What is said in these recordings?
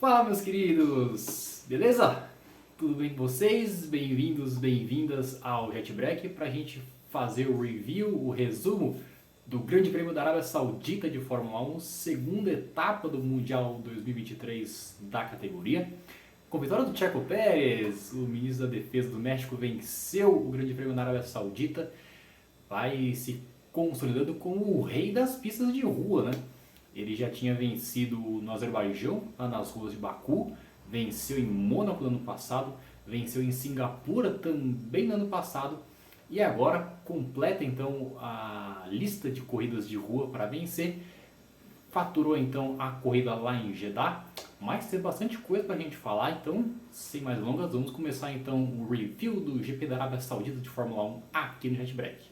Fala, meus queridos! Beleza? Tudo bem com vocês? Bem-vindos, bem-vindas ao JetBreak para a gente fazer o review, o resumo do Grande Prêmio da Arábia Saudita de Fórmula 1, segunda etapa do Mundial 2023 da categoria. Com a vitória do Checo Pérez, o ministro da Defesa do México venceu o Grande Prêmio da Arábia Saudita, vai se consolidando como o rei das pistas de rua, né? Ele já tinha vencido no Azerbaijão, lá nas ruas de Baku, venceu em Mônaco no ano passado, venceu em Singapura também no ano passado e agora completa então a lista de corridas de rua para vencer. Faturou então a corrida lá em Jeddah, mas tem bastante coisa para a gente falar, então sem mais delongas vamos começar então o review do GP da Arábia Saudita de Fórmula 1 aqui no JetBreak.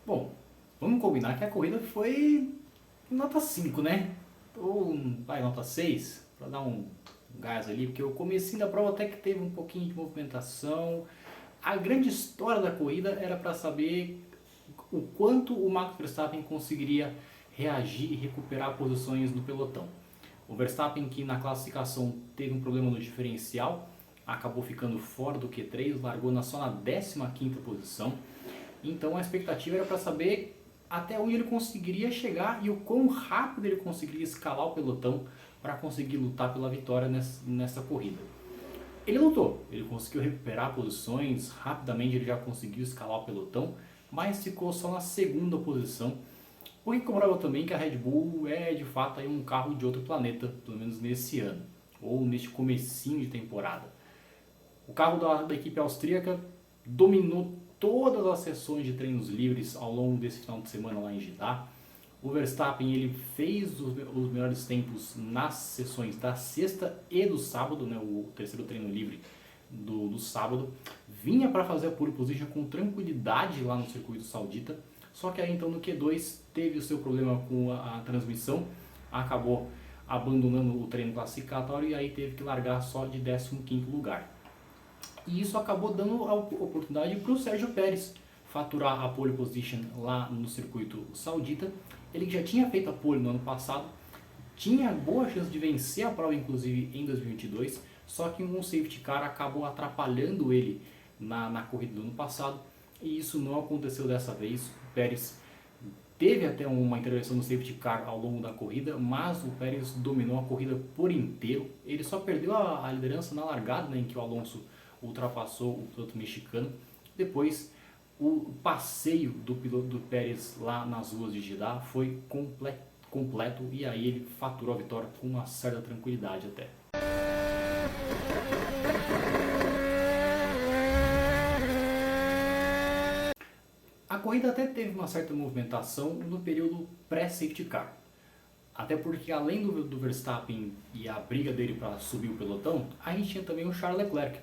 Bom, vamos combinar que a corrida foi nota 5, né? Ou vai nota 6, para dar um gás ali, porque o comecinho da prova até que teve um pouquinho de movimentação. A grande história da corrida era para saber o quanto o Max Verstappen conseguiria reagir e recuperar posições no pelotão. O Verstappen, que na classificação teve um problema no diferencial, acabou ficando fora do Q3, largou só na 15ª posição. Então a expectativa era para saber até onde ele conseguiria chegar e o quão rápido ele conseguiria escalar o pelotão para conseguir lutar pela vitória nessa corrida. Ele lutou, ele conseguiu recuperar posições, rapidamente ele já conseguiu escalar o pelotão, mas ficou só na 2ª posição, o que comprova também que a Red Bull é de fato aí um carro de outro planeta, pelo menos nesse ano, ou neste comecinho de temporada. O carro da equipe austríaca dominou todas as sessões de treinos livres ao longo desse final de semana lá em Jeddah. O Verstappen ele fez os melhores tempos nas sessões da sexta e do sábado, né, o terceiro treino livre do sábado. Vinha para fazer a pole position com tranquilidade lá no circuito saudita, só que aí então no Q2 teve o seu problema com a transmissão, acabou abandonando o treino classificatório e aí teve que largar só de 15º lugar. E isso acabou dando a oportunidade para o Sérgio Pérez faturar a pole position lá no circuito saudita. Ele já tinha feito a pole no ano passado, tinha boa chance de vencer a prova inclusive em 2022, só que um safety car acabou atrapalhando ele na corrida do ano passado e isso não aconteceu dessa vez. O Pérez teve até uma intervenção no safety car ao longo da corrida, mas o Pérez dominou a corrida por inteiro. Ele só perdeu a liderança na largada, né, em que o Alonso ultrapassou o piloto mexicano. Depois o passeio do piloto do Pérez lá nas ruas de Jeddah foi completo e aí ele faturou a vitória com uma certa tranquilidade até. A corrida até teve uma certa movimentação no período pré-safety car. Até porque além do Verstappen e a briga dele para subir o pelotão, a gente tinha também o Charles Leclerc,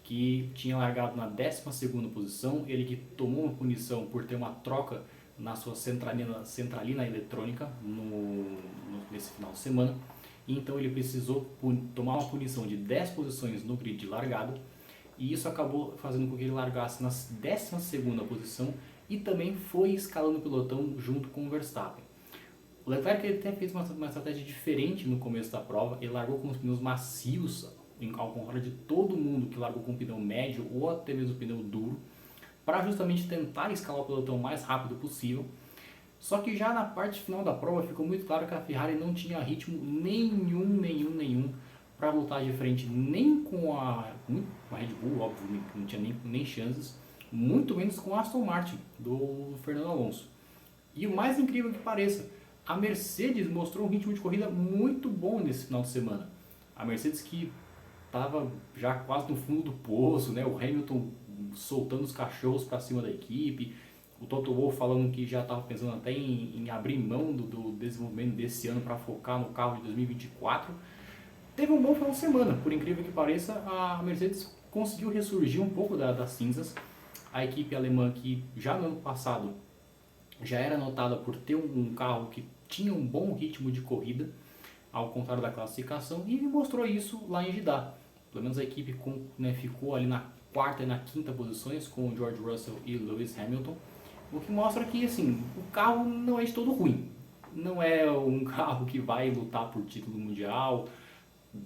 que tinha largado na 12ª posição, ele que tomou uma punição por ter uma troca na sua centralina eletrônica nesse final de semana. Então ele precisou tomar uma punição de 10 posições no grid de largada, e isso acabou fazendo com que ele largasse na 12ª posição e também foi escalando o pelotão junto com o Verstappen. O Leclerc ele até fez uma estratégia diferente no começo da prova, ele largou com os pneus macios, ao contrário de todo mundo que largou com pneu médio ou até mesmo pneu duro, para justamente tentar escalar o pelotão o mais rápido possível. Só que já na parte final da prova ficou muito claro que a Ferrari não tinha ritmo nenhum para lutar de frente nem com a Red Bull, óbvio, que não tinha nem chances, muito menos com a Aston Martin do Fernando Alonso. E o mais incrível que pareça, a Mercedes mostrou um ritmo de corrida muito bom nesse final de semana. A Mercedes que estava já quase no fundo do poço, né? O Hamilton soltando os cachorros para cima da equipe, o Toto Wolff falando que já estava pensando até em abrir mão do desenvolvimento desse ano para focar no carro de 2024. Teve um bom final de semana, por incrível que pareça, a Mercedes conseguiu ressurgir um pouco das cinzas. A equipe alemã que já no ano passado já era notada por ter um carro que tinha um bom ritmo de corrida, ao contrário da classificação, e mostrou isso lá em Jeddah. Pelo menos a equipe ficou ali na 4ª e na 5ª posições com o George Russell e Lewis Hamilton, O que mostra que assim, o carro não é de todo ruim. Não é um carro que vai lutar por título mundial.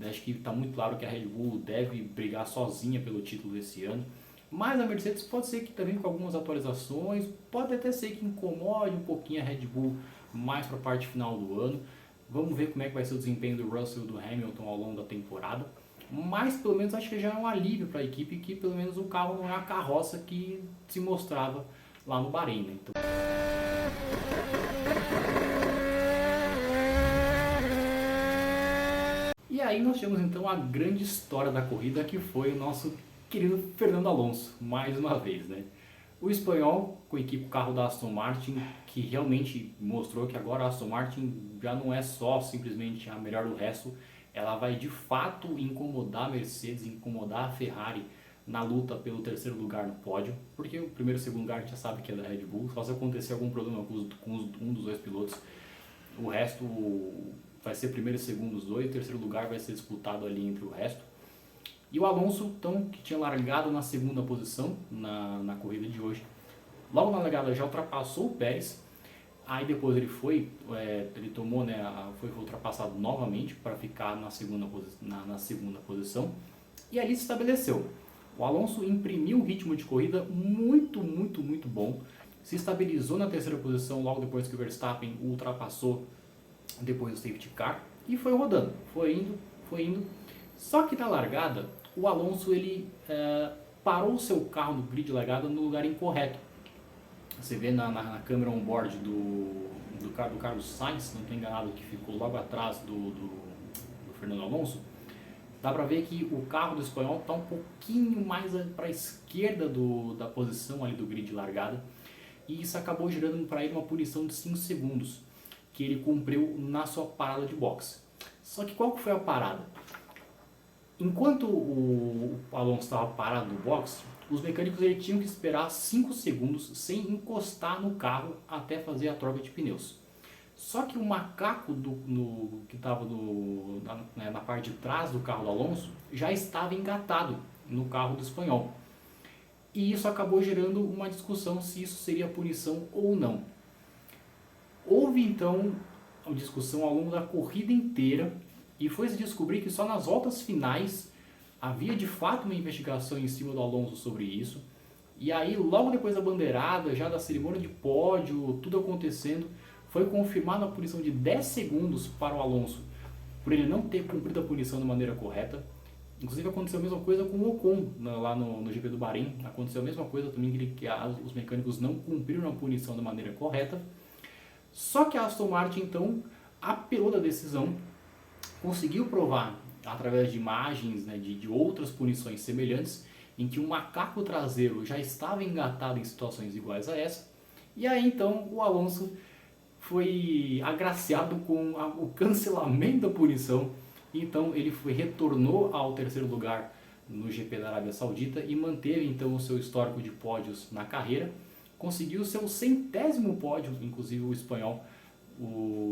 Acho que está muito claro que a Red Bull deve brigar sozinha pelo título desse ano. Mas a Mercedes pode ser que também com algumas atualizações, pode até ser que incomode um pouquinho a Red Bull mais para a parte final do ano. Vamos ver como é que vai ser o desempenho do Russell e do Hamilton ao longo da temporada. Mas pelo menos acho que já é um alívio para a equipe que pelo menos o carro não é a carroça que se mostrava lá no Bahrein, né? Então... E aí nós tivemos então a grande história da corrida, que foi o nosso querido Fernando Alonso, mais uma vez, né? O espanhol, com a equipe carro da Aston Martin, que realmente mostrou que agora a Aston Martin já não é só simplesmente a melhor do resto, ela vai de fato incomodar a Mercedes, incomodar a Ferrari na luta pelo terceiro lugar no pódio, porque o primeiro e o segundo lugar a gente já sabe que é da Red Bull, só se acontecer algum problema com um dos dois pilotos, o resto vai ser primeiro e segundo os dois, o terceiro lugar vai ser disputado ali entre o resto. E o Alonso, então, que tinha largado na segunda posição na corrida de hoje, logo na largada já ultrapassou o Pérez, aí depois ele tomou, né, foi ultrapassado novamente para ficar na segunda posição, e ali se estabeleceu. O Alonso imprimiu um ritmo de corrida muito, muito, muito bom, se estabilizou na terceira posição logo depois que o Verstappen o ultrapassou depois do safety car, e foi rodando, foi indo. Só que na largada, o Alonso parou o seu carro no grid de largada no lugar incorreto. Você vê na câmera on-board do Carlos Sainz, não estou enganado, que ficou logo atrás do Fernando Alonso, dá para ver que o carro do espanhol está um pouquinho mais para a esquerda da posição ali do grid de largada, e isso acabou gerando para ele uma punição de 5 segundos, que ele cumpriu na sua parada de boxe. Só que qual que foi a parada? Enquanto o Alonso estava parado no box, os mecânicos tinham que esperar 5 segundos sem encostar no carro até fazer a troca de pneus. Só que o macaco que estava na parte de trás do carro do Alonso já estava engatado no carro do espanhol. E isso acabou gerando uma discussão se isso seria punição ou não. Houve então uma discussão ao longo da corrida inteira, e foi se descobrir que só nas voltas finais havia de fato uma investigação em cima do Alonso sobre isso. E aí, logo depois da bandeirada, já da cerimônia de pódio, tudo acontecendo, foi confirmada a punição de 10 segundos para o Alonso, por ele não ter cumprido a punição de maneira correta. Inclusive aconteceu a mesma coisa com o Ocon, lá no GP do Bahrein. Aconteceu a mesma coisa também, que os mecânicos não cumpriram a punição da maneira correta. Só que a Aston Martin então apelou da decisão, conseguiu provar através de imagens, né, de outras punições semelhantes, em que o macaco traseiro já estava engatado em situações iguais a essa, e aí então o Alonso foi agraciado com o cancelamento da punição. Então ele retornou ao terceiro lugar no GP da Arábia Saudita e manteve então o seu histórico de pódios na carreira, conseguiu seu 100º pódio, inclusive o espanhol,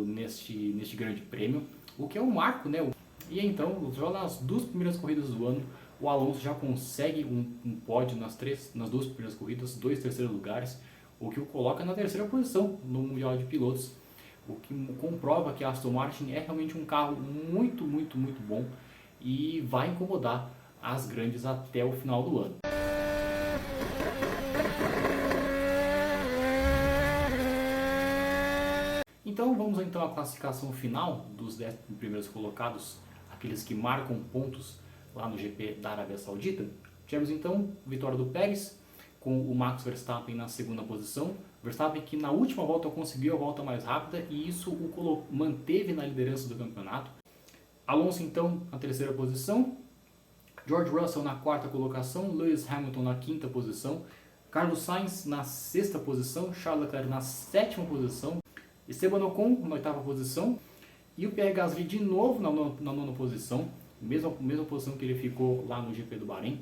neste grande prêmio, o que é um marco, né? E então, já nas 2 primeiras corridas do ano, o Alonso já consegue um pódio nas 2 primeiras corridas, 2 terceiros lugares, o que o coloca na terceira posição no Mundial de Pilotos, o que comprova que a Aston Martin é realmente um carro muito, muito, muito bom e vai incomodar as grandes até o final do ano. Então vamos então à classificação final dos 10 primeiros colocados, aqueles que marcam pontos lá no GP da Arábia Saudita. Tivemos então a vitória do Pérez, com o Max Verstappen na segunda posição. Verstappen que na última volta conseguiu a volta mais rápida e isso o manteve na liderança do campeonato. Alonso então na terceira posição, George Russell na quarta colocação, Lewis Hamilton na quinta posição, Carlos Sainz na sexta posição, Charles Leclerc na sétima posição, Esteban Ocon na oitava posição e o Pierre Gasly de novo na nona posição, mesma posição que ele ficou lá no GP do Bahrein.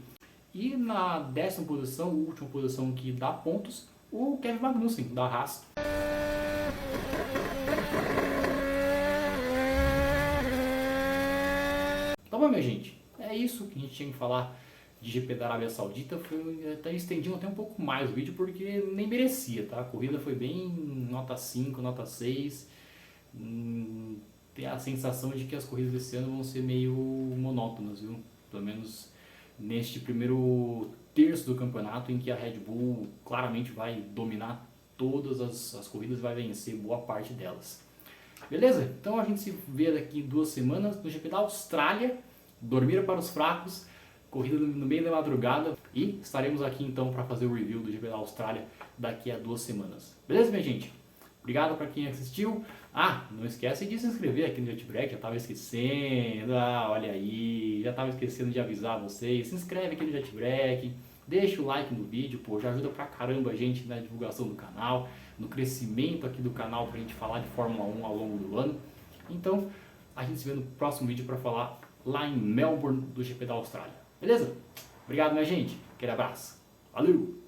E na 10ª posição, última posição que dá pontos, o Kevin Magnussen da Haas. Então bom, minha gente, é isso que a gente tinha que falar de GP da Arábia Saudita, até estendimos até um pouco mais o vídeo porque nem merecia, tá? A corrida foi bem nota 5, nota 6. Tem a sensação de que as corridas desse ano vão ser meio monótonas, viu? Pelo menos neste primeiro terço do campeonato, em que a Red Bull claramente vai dominar todas as corridas, vai vencer boa parte delas. Beleza? Então a gente se vê daqui 2 semanas no GP da Austrália. Dormir para os fracos, corrida no meio da madrugada, e estaremos aqui então para fazer o review do GP da Austrália daqui a 2 semanas. Beleza, minha gente? Obrigado para quem assistiu. Não esquece de se inscrever aqui no JetBreak, já estava esquecendo. Olha aí, já estava esquecendo de avisar vocês. Se inscreve aqui no JetBreak, deixa o like no vídeo, pô, já ajuda pra caramba a gente na divulgação do canal, no crescimento aqui do canal pra gente falar de Fórmula 1 ao longo do ano. Então, a gente se vê no próximo vídeo para falar lá em Melbourne do GP da Austrália. Beleza? Obrigado, minha gente. Aquele abraço. Valeu!